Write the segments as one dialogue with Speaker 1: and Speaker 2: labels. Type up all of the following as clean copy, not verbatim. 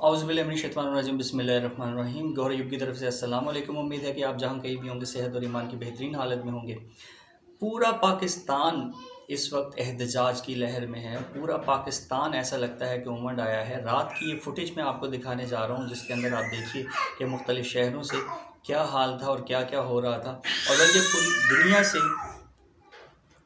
Speaker 1: औज़ुबिल्लाहिमिनश्शैतानिर्रजीम बिस्मिल्लाहिर्रहमानिर्रहीम। गौर युग की तरफ से अस्सलाम वालेकुम। उम्मीद है कि आप जहाँ कहीं भी होंगे सेहत और ईमान की बेहतरीन हालत में होंगे। पूरा पाकिस्तान इस वक्त एहतजाज की लहर में है। पूरा पाकिस्तान ऐसा लगता है कि उमड़ आया है। रात की ये फुटेज मैं आपको दिखाने जा रहा हूँ, जिसके अंदर आप देखिए कि मुख्तलिफ़ शहरों से क्या हाल था और क्या क्या हो रहा था। और बल्कि पूरी दुनिया से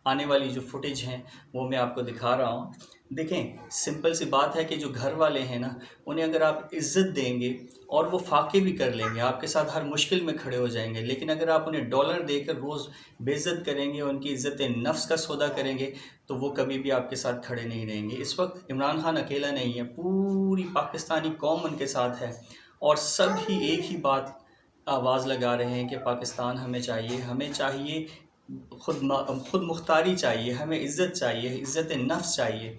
Speaker 1: आने वाली जो फुटेज हैं वो मैं आपको दिखा रहा हूँ। देखें, सिंपल सी बात है कि जो घर वाले हैं ना, उन्हें अगर आप इज़्ज़त देंगे और वो फाके भी कर लेंगे, आपके साथ हर मुश्किल में खड़े हो जाएंगे। लेकिन अगर आप उन्हें डॉलर देकर रोज़ बेइज्जत करेंगे, उनकी इज़्ज़त नफ्स का सौदा करेंगे, तो वो कभी भी आपके साथ खड़े नहीं रहेंगे। इस वक्त इमरान खान अकेला नहीं है, पूरी पाकिस्तानी कौम उनके साथ है और सब ही एक ही बात आवाज़ लगा रहे हैं कि पाकिस्तान हमें चाहिए, खुद मुख्तारी चाहिए, हमें इज़्ज़त चाहिए, इज़्ज़त नफ्स चाहिए।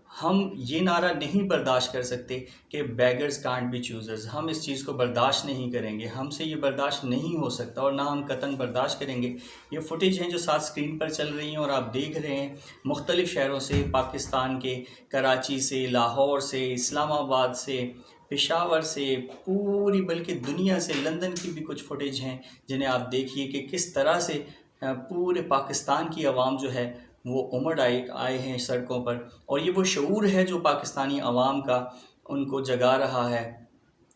Speaker 1: हम ये नारा नहीं बर्दाश्त कर सकते कि बेगर्स कांट बी चूज़र्स। हम इस चीज़ को बर्दाश्त नहीं करेंगे, हमसे ये बर्दाश्त नहीं हो सकता और ना हम कतन बर्दाश्त करेंगे। ये फुटेज हैं जो साथ स्क्रीन पर चल रही हैं और आप देख रहे हैं मुख्तलिफ़ शहरों से, पाकिस्तान के कराची से, लाहौर से, इस्लामाबाद से, पेशावर से, पूरी बल्कि दुनिया से, लंदन की भी कुछ फुटेज हैं जिन्हें आप देखिए कि किस तरह से पूरे पाकिस्तान की आवाम जो है वो उमड़ आए हैं सड़कों पर। और ये वो शऊर है जो पाकिस्तानी आवाम का उनको जगा रहा है,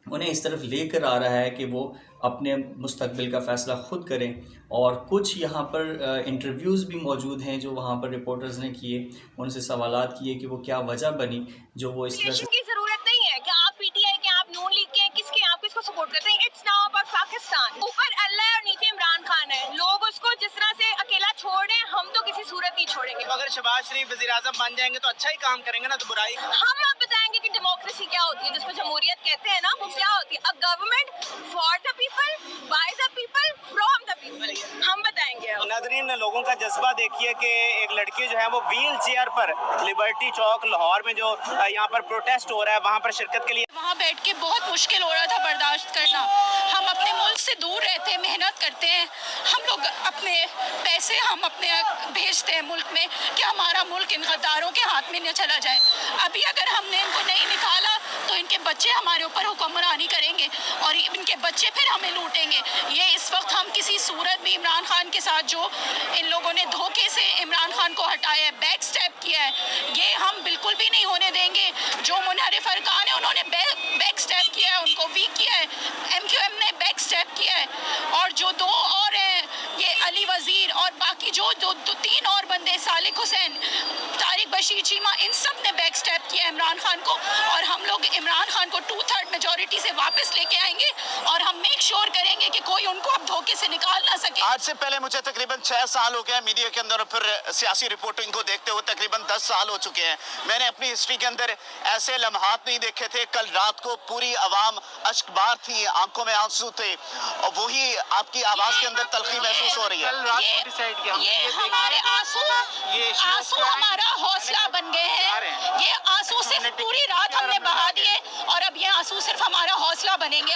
Speaker 1: उन्हें इस तरफ लेकर आ रहा है कि वो अपने मुस्तकबिल का फ़ैसला ख़ुद करें। और कुछ यहाँ पर इंटरव्यूज़ भी मौजूद हैं जो वहाँ पर रिपोर्टर्स ने किए, उनसे सवालात किए कि वो क्या वजह बनी जो वो इस तरह से।
Speaker 2: की जरूरत नहीं है कि आप पीटीआई के, आप नून लीग के, किसके, आप किसको सपोर्ट करते हैं। It's now about Pakistan. ऊपर अल्लाह है और नीचे इमरान खान है। लोग उसको जिस तरह से अकेला छोड़ दें, हम तो किसी सूरत नहीं छोड़ेंगे।
Speaker 3: अगर शहबाज शरीफ वज़ीर आज़म बन जाएंगे तो अच्छा ही काम करेंगे ना, तो बुराई।
Speaker 2: हम अब बताएंगे कि डेमोक्रेसी क्या होती है, जिसको जमहूरियत कहते हैं ना, वो क्या होती है। A government for the people, by the people, from the people. हम बताएंगे।
Speaker 3: नाज़रीन, लोगों का जज्बा देखिए कि एक लड़की जो है वो व्हील चेयर पर लिबर्टी चौक लाहौर में जो यहाँ पर प्रोटेस्ट हो रहा है वहाँ पर शिरकत के लिए
Speaker 4: वहाँ बैठ के बहुत मुश्किल हो रहा था बर्दाश्त करना। हम अपने मुल्क से दूर रहते हैं, मेहनत करते हैं, हम लोग अपने पैसे हम अपने भेजते हैं मुल्क में कि हमारा मुल्क इन गद्दारों के हाथ में न चला जाए। अभी अगर हमने इनको नहीं निकाला तो इनके बच्चे हमारे ऊपर हुक्मरानी करेंगे और इनके बच्चे फिर हमें लूटेंगे। ये इस वक्त हम किसी सूरत भी इमरान खान के साथ जो इन लोगों ने धोखे से इमरान खान को हटाया है, बैक स्टेप किया है, ये हम बिल्कुल भी नहीं होने देंगे। जो मुनहरिफ अरकान है उन्होंने बैक स्टेप किया है, उनको वीक किया है, MQM ने बैक स्टेप किया है। और जो दो और हैं, ये अली वजीर और बाकी जो तीन और बंदे, सालिक हुसैन, तारिक बशीर चीमा, इन सब ने बैक स्टेप किया है इमरान खान को। और हम लोग इमरान खान को 2/3 मेजोरिटी से वापस लेके आएंगे और हम मेक श्योर करेंगे कि कोई उनको अब धोखे से निकाल ना सके।
Speaker 5: आज से पहले मुझे तकरीबन 6 साल हो गए मीडिया के अंदर और फिर सियासी रिपोर्टिंग को देखते हुए तकरीबन 10 साल हो चुके हैं। मैंने अपनी हिस्ट्री के अंदर ऐसे लम्हात नहीं देखे थे। कल रात को पूरी आवाम अश्कबार थी, आंखों में आंसू थे और वही आपकी आवाज के अंदर तलखी महसूस हो रही है।
Speaker 4: ये हमारे आंसू हमारा हौसला बन गए हैं। ये आंसू सिर्फ पूरी रात हमने बहा दिए और अब ये आंसू सिर्फ हमारा हौसला बनेंगे।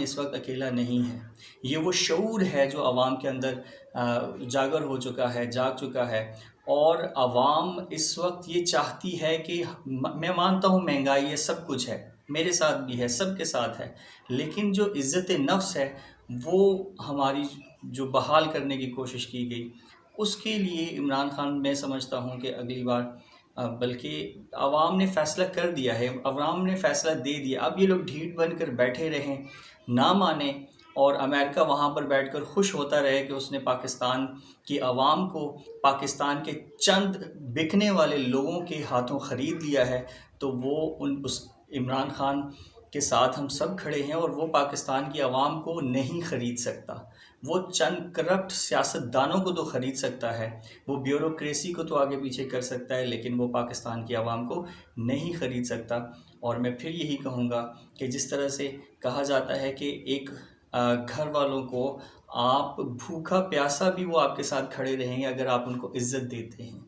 Speaker 1: इस वक्त अकेला नहीं है। ये वो शऊर है जो आवाम के अंदर जागर हो चुका है, जाग चुका है। और आवाम इस वक्त ये चाहती है कि मैं मानता हूँ महंगाई है, सब कुछ है, मेरे साथ भी है, सबके साथ है, लेकिन जो इज़्ज़त नफ्स है वो हमारी जो बहाल करने की कोशिश की गई, उसके लिए इमरान खान, मैं समझता हूँ कि अगली बार बल्कि आवाम ने फ़ैसला कर दिया है, आवाम ने फ़ैसला दे दिया। अब ये लोग ढीठ बनकर बैठे रहें, ना माने, और अमेरिका वहाँ पर बैठकर खुश होता रहे कि उसने पाकिस्तान की आवाम को पाकिस्तान के चंद बिकने वाले लोगों के हाथों ख़रीद लिया है, तो वो उस इमरान खान के साथ हम सब खड़े हैं, और वो पाकिस्तान की आवाम को नहीं ख़रीद सकता। वो चंद करप्ट सियासतदानों को तो ख़रीद सकता है, वो ब्यूरोक्रेसी को तो आगे पीछे कर सकता है, लेकिन वो पाकिस्तान की आवाम को नहीं ख़रीद सकता। और मैं फिर यही कहूँगा कि जिस तरह से कहा जाता है कि एक घर वालों को आप भूखा प्यासा भी वो आपके साथ खड़े रहेंगे अगर आप उनको इज़्ज़त देते हैं,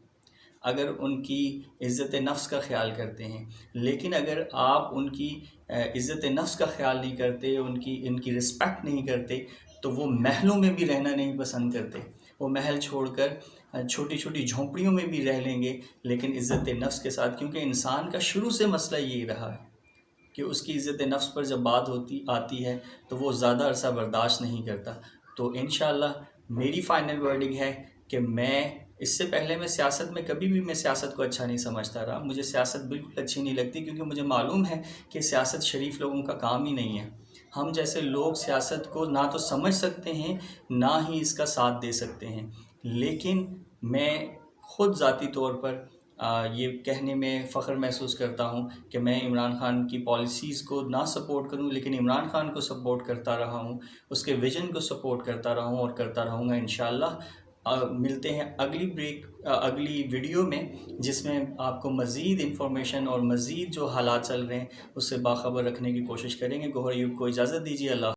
Speaker 1: अगर उनकी इज़्ज़त नफ्स का ख़्याल करते हैं। लेकिन अगर आप उनकी इज़्ज़त नफ्स का ख़्याल नहीं करते, इनकी रिस्पेक्ट नहीं करते, तो वो महलों में भी रहना नहीं पसंद करते। वो महल छोड़कर छोटी छोटी झोंपड़ियों में भी रह लेंगे, लेकिन इज़्ज़त नफ्स के साथ, क्योंकि इंसान का शुरू से मसला यही रहा है कि उसकी इज़्ज़त नफ्स पर जब बात आती है तो वो ज़्यादा अरसा बर्दाश्त नहीं करता। तो इंशाअल्लाह मेरी फ़ाइनल वर्डिंग है कि इससे पहले मैं सियासत में कभी भी मैं सियासत को अच्छा नहीं समझता रहा। मुझे सियासत बिल्कुल अच्छी नहीं लगती, क्योंकि मुझे मालूम है कि सियासत शरीफ लोगों का काम ही नहीं है। हम जैसे लोग सियासत को ना तो समझ सकते हैं, ना ही इसका साथ दे सकते हैं। लेकिन मैं ख़ुद ज़ाती तौर पर ये कहने में फ़ख्र महसूस करता हूँ कि मैं इमरान खान की पॉलिसीज़ को ना सपोर्ट करूँ, लेकिन इमरान खान को सपोर्ट करता रहा हूँ, उसके विज़न को सपोर्ट करता रहा हूँ और करता रहूँगा इंशाअल्लाह। मिलते हैं अगली वीडियो में, जिसमें आपको मज़ीद इन्फॉर्मेशन और मज़ीद जो हालात चल रहे हैं उससे बाखबर रखने की कोशिश करेंगे। गोहर अयूब को इजाज़त दीजिए। अल्लाह।